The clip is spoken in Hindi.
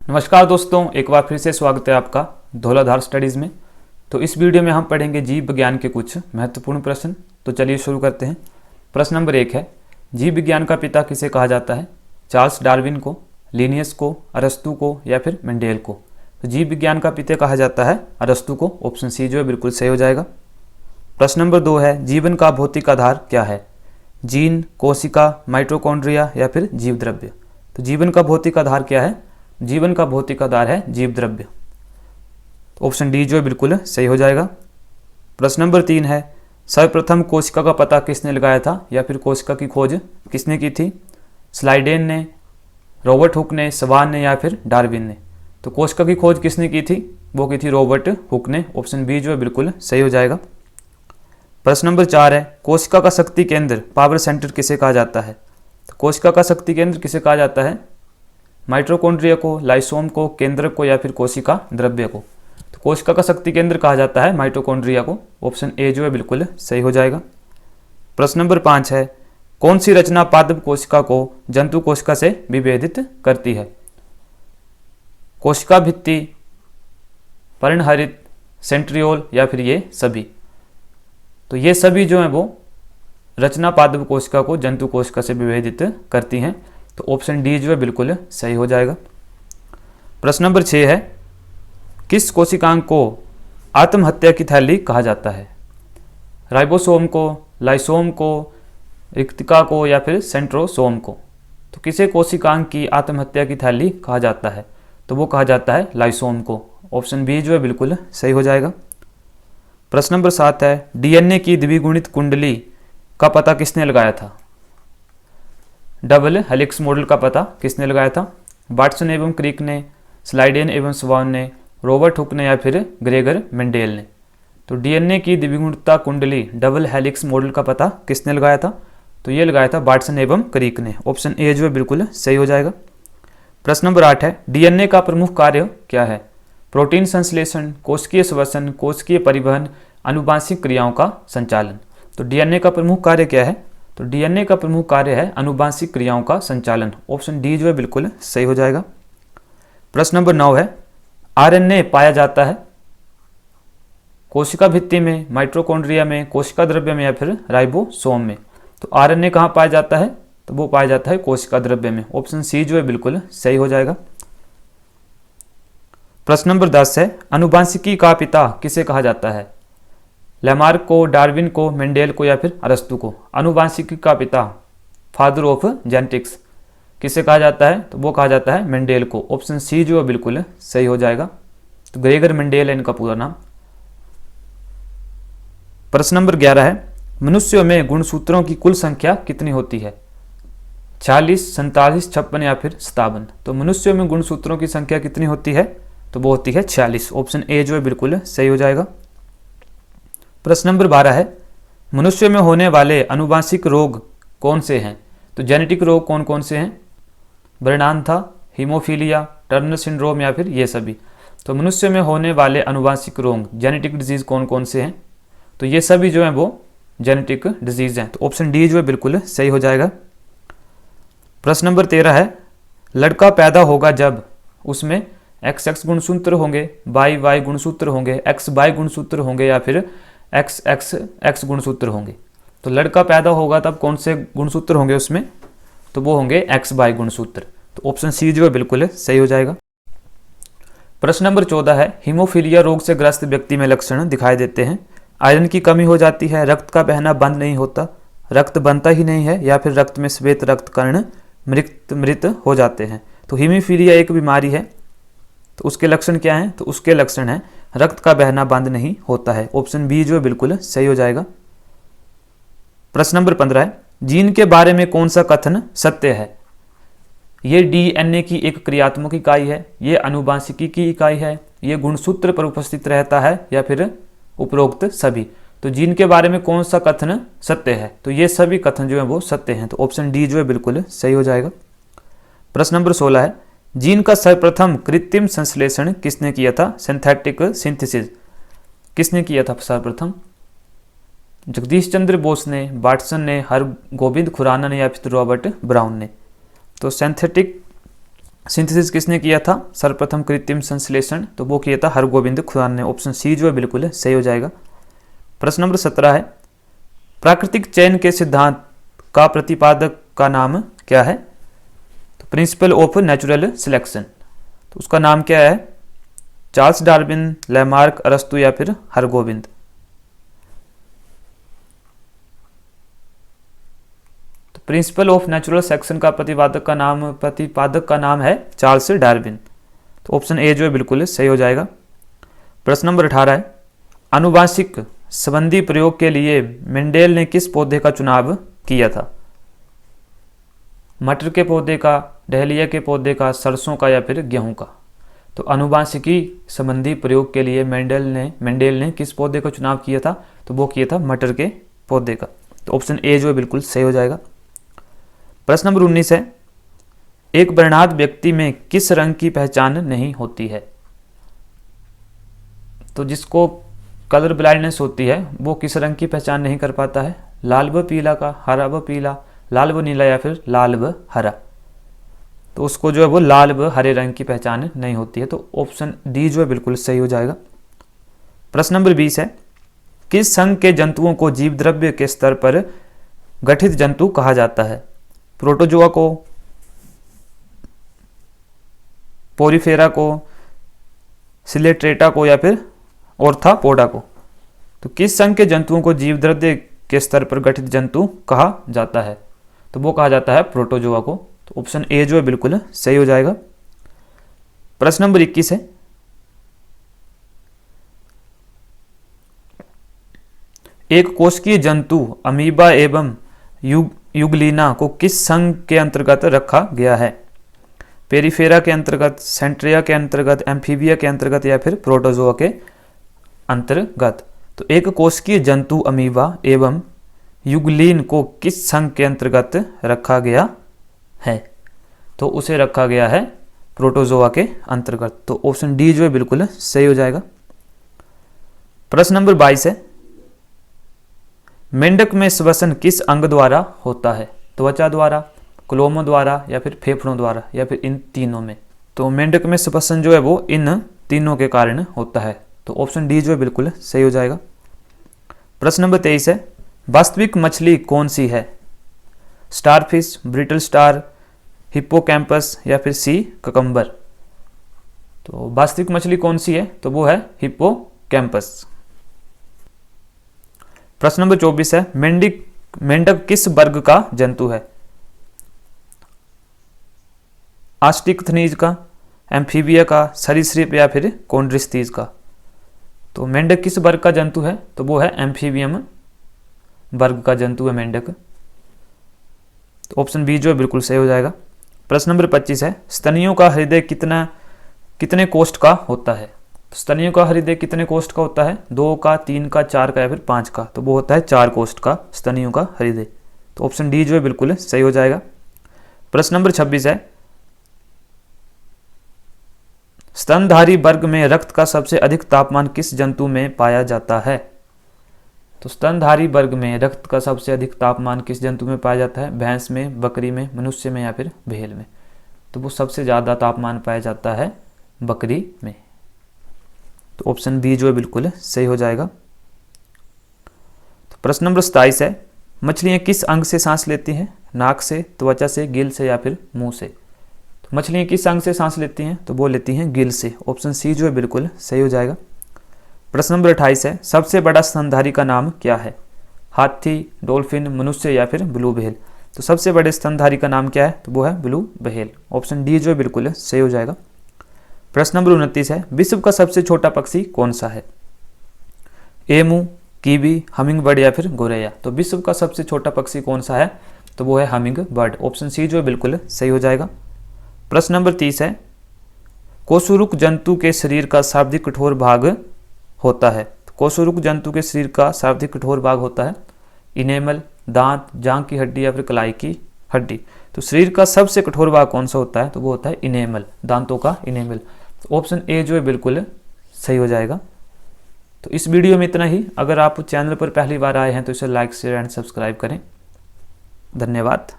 नमस्कार दोस्तों, एक बार फिर से स्वागत है आपका धौलाधार स्टडीज़ में। तो इस वीडियो में हम पढ़ेंगे जीव विज्ञान के कुछ महत्वपूर्ण प्रश्न। तो चलिए शुरू करते हैं। प्रश्न नंबर 1 है, जीव विज्ञान का पिता किसे कहा जाता है? चार्ल्स डार्विन को, लिनियस को, अरस्तु को या फिर मेंडेल को? तो जीव विज्ञान का पिता कहा जाता है अरस्तु को। ऑप्शन सी जो है बिल्कुल सही हो जाएगा। प्रश्न नंबर 2 है, जीवन का भौतिक आधार क्या है? जीन, कोशिका, माइटोकॉन्ड्रिया या फिर जीव द्रव्य? तो जीवन का भौतिक आधार क्या है? जीवन का भौतिक आधार है जीव द्रव्य। ऑप्शन डी जो है बिल्कुल सही हो जाएगा। प्रश्न नंबर 3 है, सर्वप्रथम कोशिका का पता किसने लगाया था या फिर कोशिका की खोज किसने की थी? स्लाइडेन ने, रॉबर्ट हुक ने, सवान ने या फिर डार्विन ने? तो कोशिका की खोज किसने की थी? वो की थी रॉबर्ट हुक ने। ऑप्शन बी जो है बिल्कुल सही हो जाएगा। प्रश्न नंबर 4 है, कोशिका का शक्ति केंद्र, पावर सेंटर किसे कहा जाता है? तो कोशिका का शक्ति केंद्र किसे कहा जाता है? माइटोकॉन्ड्रिया को, लाइसोम को, केंद्रक को या फिर कोशिका द्रव्य को? तो कोशिका का शक्ति केंद्र कहा जाता है माइटोकॉन्ड्रिया को। ऑप्शन ए जो है बिल्कुल सही हो जाएगा। प्रश्न नंबर 5 है, कौन सी रचना पादप कोशिका को जंतु कोशिका से विभेदित करती है? कोशिका भित्ति, पर्णहरित, सेंट्रियोल या फिर ये सभी? तो ये सभी जो है वो रचना पादप कोशिका को जंतु कोशिका से विभेदित करती हैं। तो ऑप्शन डी जो है बिल्कुल सही हो जाएगा। प्रश्न नंबर 6 है, किस कोशिकांग को आत्महत्या की थैली कहा जाता है? राइबोसोम को, लाइसोम को, रिक्तिका को या फिर सेंट्रोसोम को? तो किसे कोशिकांग की आत्महत्या की थैली कहा जाता है? तो वो कहा जाता है लाइसोम को। ऑप्शन बी जो है बिल्कुल सही हो जाएगा। प्रश्न नंबर 7 है, डीएनए की द्विगुणित कुंडली का पता किसने लगाया था? डबल हेलिक्स मॉडल का पता किसने लगाया था? वाटसन एवं क्रिक ने, स्लाइडेन एवं स्वान ने, रॉबर्ट हुक ने या फिर ग्रेगर मेंडेल ने? तो डीएनए की द्विगुणितता कुंडली, डबल हेलिक्स मॉडल का पता किसने लगाया था? तो ये लगाया था वाटसन एवं क्रिक ने। ऑप्शन ए जो है बिल्कुल सही हो जाएगा। प्रश्न नंबर 8 है, डीएनए का प्रमुख कार्य क्या है? प्रोटीन संश्लेषण, कोशिकीय श्वसन, कोशिकीय परिवहन, आनुवांशिक क्रियाओं का संचालन? तो डीएनए का प्रमुख कार्य क्या है? तो डीएनए का प्रमुख कार्य है आनुवांशिक क्रियाओं का संचालन। ऑप्शन डी जो है बिल्कुल सही हो जाएगा। प्रश्न नंबर 9 है, आरएनए पाया जाता है कोशिका भित्ति में, माइटोकॉन्ड्रिया में, कोशिका द्रव्य में या फिर राइबोसोम में? तो आरएनए कहाँ पाया जाता है? तो वो पाया जाता है कोशिका द्रव्य में। ऑप्शन सी जो है बिल्कुल सही हो जाएगा। प्रश्न नंबर 10 है, आनुवांशिकी का पिता किसे कहा जाता है? लैमार्क को, डार्विन को, मेंडेल को या फिर अरस्तु को? आनुवांशिकी का पिता, फादर ऑफ जेनेटिक्स, किसे कहा जाता है? तो वो कहा जाता है मेंडेल को। ऑप्शन सी जो है बिल्कुल सही हो जाएगा। तो ग्रेगर मेंडेल है इनका पूरा नाम। प्रश्न नंबर 11 है, मनुष्यों में गुणसूत्रों की कुल संख्या कितनी होती है? 46, 47, 56 या फिर 57? तो मनुष्यों में गुणसूत्रों की संख्या कितनी होती है? तो वो होती है 46। ऑप्शन ए जो है बिल्कुल सही हो जाएगा। प्रश्न नंबर 12 है, मनुष्य में होने वाले आनुवांशिक रोग कौन से हैं? तो जेनेटिक रोग कौन कौन से हैं? बर्नानथा, हीमोफीलिया, टर्नर सिंड्रोम या फिर ये सभी? तो मनुष्य में होने वाले आनुवांशिक रोग, जेनेटिक डिजीज कौन कौन से हैं? तो ये सभी जो हैं वो जेनेटिक डिजीज हैं। तो ऑप्शन डी जो है बिल्कुल सही हो जाएगा। प्रश्न नंबर 13 है, लड़का पैदा होगा जब उसमें एक्स एक्स गुणसूत्र होंगे, वाई वाई गुणसूत्र होंगे, एक्स वाई गुणसूत्र होंगे या फिर एक्स एक्स एक्स गुणसूत्र होंगे? तो लड़का पैदा होगा तब कौन से गुणसूत्र होंगे उसमें? तो वो होंगे एक्स वाई गुणसूत्र। तो ऑप्शन सी जो है बिल्कुल सही हो जाएगा। प्रश्न नंबर 14 है, हीमोफीलिया रोग से ग्रस्त व्यक्ति में लक्षण दिखाई देते हैं? आयरन की कमी हो जाती है, रक्त का बहना बंद नहीं होता, रक्त बनता ही नहीं है या फिर रक्त में श्वेत रक्त कण मृत हो जाते हैं? तो हीमोफीलिया एक बीमारी है। तो उसके लक्षण क्या हैं? तो उसके लक्षण हैं रक्त का बहना बंद नहीं होता है। ऑप्शन बी जो है बिल्कुल सही हो जाएगा। प्रश्न नंबर 15 है, जीन के बारे में कौन सा कथन सत्य है? ये डीएनए की एक क्रियात्मक इकाई है, ये आनुवांशिकी की इकाई है, ये गुणसूत्र पर उपस्थित रहता है या फिर उपरोक्त सभी? तो जीन के बारे में कौन सा कथन सत्य है? तो ये सभी कथन जो है वो सत्य हैं। तो ऑप्शन डी जो है बिल्कुल सही हो जाएगा। प्रश्न नंबर 16 है, जीन का सर्वप्रथम कृत्रिम संश्लेषण किसने किया था? सिंथेटिक सिंथेसिस किसने किया था सर्वप्रथम? जगदीश चंद्र बोस ने, वाटसन ने, हर गोविंद खुराना ने या फिर रॉबर्ट ब्राउन ने? तो सिंथेटिक सिंथेसिस किसने किया था? सर्वप्रथम कृत्रिम संश्लेषण, तो वो किया था हरगोविंद खुराना ने। ऑप्शन सी जो है बिल्कुल सही हो जाएगा। प्रश्न नंबर 17 है, प्राकृतिक चयन के सिद्धांत का प्रतिपादक का नाम क्या है? तो प्रिंसिपल ऑफ नेचुरल सिलेक्शन, तो उसका नाम क्या है? चार्ल्स डार्विन, लैमार्क, अरस्तु या फिर हरगोविंद? तो प्रिंसिपल ऑफ नेचुरल सिलेक्शन का प्रतिपादक का नाम है चार्ल्स डार्विन। तो ऑप्शन ए जो है बिल्कुल सही हो जाएगा। प्रश्न नंबर 18 है, आनुवांशिक संबंधी प्रयोग के लिए मेंडेल ने किस पौधे का चुनाव किया था? मटर के पौधे का, डहलिया के पौधे का, सरसों का या फिर गेहूं का? तो आनुवांशिकी संबंधी प्रयोग के लिए मेंडेल ने किस पौधे का चुनाव किया था? तो वो किया था मटर के पौधे का। तो ऑप्शन ए जो है बिल्कुल सही हो जाएगा। प्रश्न नंबर 19 है, एक वर्णाढ्य व्यक्ति में किस रंग की पहचान नहीं होती है? तो जिसको कलर ब्लाइंडनेस होती है वो किस रंग की पहचान नहीं कर पाता है? लाल व पीला का, हरा व पीला, लाल व नीला या फिर लाल व हरा? तो उसको जो है वो लाल व हरे रंग की पहचान नहीं होती है। तो ऑप्शन डी जो है बिल्कुल सही हो जाएगा। प्रश्न नंबर 20 है, किस संघ के जंतुओं को जीव द्रव्य के स्तर पर गठित जंतु कहा जाता है? प्रोटोजोआ को, पोरीफेरा को, सिलेट्रेटा को या फिर ऑर्थापोडा को? तो किस संघ के जंतुओं को जीव द्रव्य के स्तर पर गठित जंतु कहा जाता है? तो वो कहा जाता है प्रोटोजोआ को। तो ऑप्शन ए जो है बिल्कुल सही हो जाएगा। प्रश्न नंबर 21 है, एक कोशिकीय जंतु अमीबा एवं युगलीना को किस संघ के अंतर्गत रखा गया है? पेरिफेरा के अंतर्गत, सेंट्रिया के अंतर्गत, एम्फीबिया के अंतर्गत या फिर प्रोटोजोआ के अंतर्गत? तो एक कोशिकीय जंतु अमीबा एवं युगलीन को किस संघ के अंतर्गत रखा गया है? तो उसे रखा गया है प्रोटोजोआ के अंतर्गत। तो ऑप्शन डी जो है बिल्कुल सही हो जाएगा। प्रश्न नंबर 22 है, मेंढक में श्वसन किस अंग द्वारा होता है? त्वचा द्वारा, क्लोमों द्वारा या फिर फेफड़ों द्वारा या फिर इन तीनों में? तो मेंढक में श्वसन जो है वो इन तीनों के कारण होता है। तो ऑप्शन डी जो है बिल्कुल सही हो जाएगा। प्रश्न नंबर 23 है, वास्तविक मछली कौन सी है? स्टारफिश, ब्रिटल स्टार, हिप्पोकैम्पस या फिर सी ककम्बर? तो वास्तविक मछली कौन सी है? तो वो है हिप्पोकैम्पस। प्रश्न नंबर 24 है, मेंढक किस वर्ग का जंतु है? आस्टिकथनीज का, एम्फीबिया का, सरीसृप या फिर कॉन्ड्रिस्थीज का? तो मेंढक किस वर्ग का जंतु है? तो वो है एम्फीबियम वर्ग का जंतु है मेंढक। तो ऑप्शन बी जो है बिल्कुल सही हो जाएगा। प्रश्न नंबर 25 है, स्तनियों का हृदय कितने कोष्ठ का होता है? तो स्तनियों का हृदय कितने कोष्ठ का होता है? 2 का, 3 का, 4 का या फिर 5 का? तो वो होता है 4 कोष्ठ का स्तनियों का हृदय। तो ऑप्शन डी जो है बिल्कुल सही हो जाएगा। प्रश्न नंबर 26 है, स्तनधारी वर्ग में रक्त का सबसे अधिक तापमान किस जंतु में पाया जाता है? तो स्तनधारी वर्ग में रक्त का सबसे अधिक तापमान किस जंतु में पाया जाता है? भैंस में, बकरी में, मनुष्य में या फिर भेड़ में? तो वो सबसे ज़्यादा तापमान पाया जाता है बकरी में। तो ऑप्शन बी जो है बिल्कुल सही हो जाएगा। तो प्रश्न नंबर 27 है, मछलियाँ किस अंग से सांस लेती हैं? नाक से, त्वचा से, गिल से या फिर मुंह से? तो मछलियाँ किस अंग से सांस लेती हैं? तो वो लेती हैं गिल से। ऑप्शन सी जो है बिल्कुल सही हो जाएगा। प्रश्न नंबर 28 है, सबसे बड़ा स्तनधारी का नाम क्या है? हाथी, डॉल्फिन, मनुष्य या फिर ब्लू व्हेल? तो सबसे बड़े स्तनधारी का नाम क्या है? तो वो है ब्लू व्हेल। ऑप्शन डी जो है बिल्कुल सही हो जाएगा। प्रश्न नंबर 29 है, विश्व का सबसे छोटा पक्षी कौन सा है? एमू, कीवी, हमिंग बर्ड या फिर गोरैया? तो विश्व का सबसे छोटा पक्षी कौन सा है? तो वो है हमिंग बर्ड। ऑप्शन सी जो है बिल्कुल सही हो जाएगा। प्रश्न नंबर 30 है, कोशुरुक जंतु के शरीर का शाब्दिक कठोर भाग होता है? कोशुरुक जंतु के शरीर का शाब्दिक कठोर भाग होता है इनेमल, दांत, जांघ की हड्डी या फिर कलाई की हड्डी? तो शरीर का सबसे कठोर भाग कौन सा होता है? तो वो होता है इनेमल, दांतों का इनेमल। तो ऑप्शन ए जो है बिल्कुल सही हो जाएगा। तो इस वीडियो में इतना ही। अगर आप चैनल पर पहली बार आए हैं तो इसे लाइक, शेयर एंड सब्सक्राइब करें। धन्यवाद।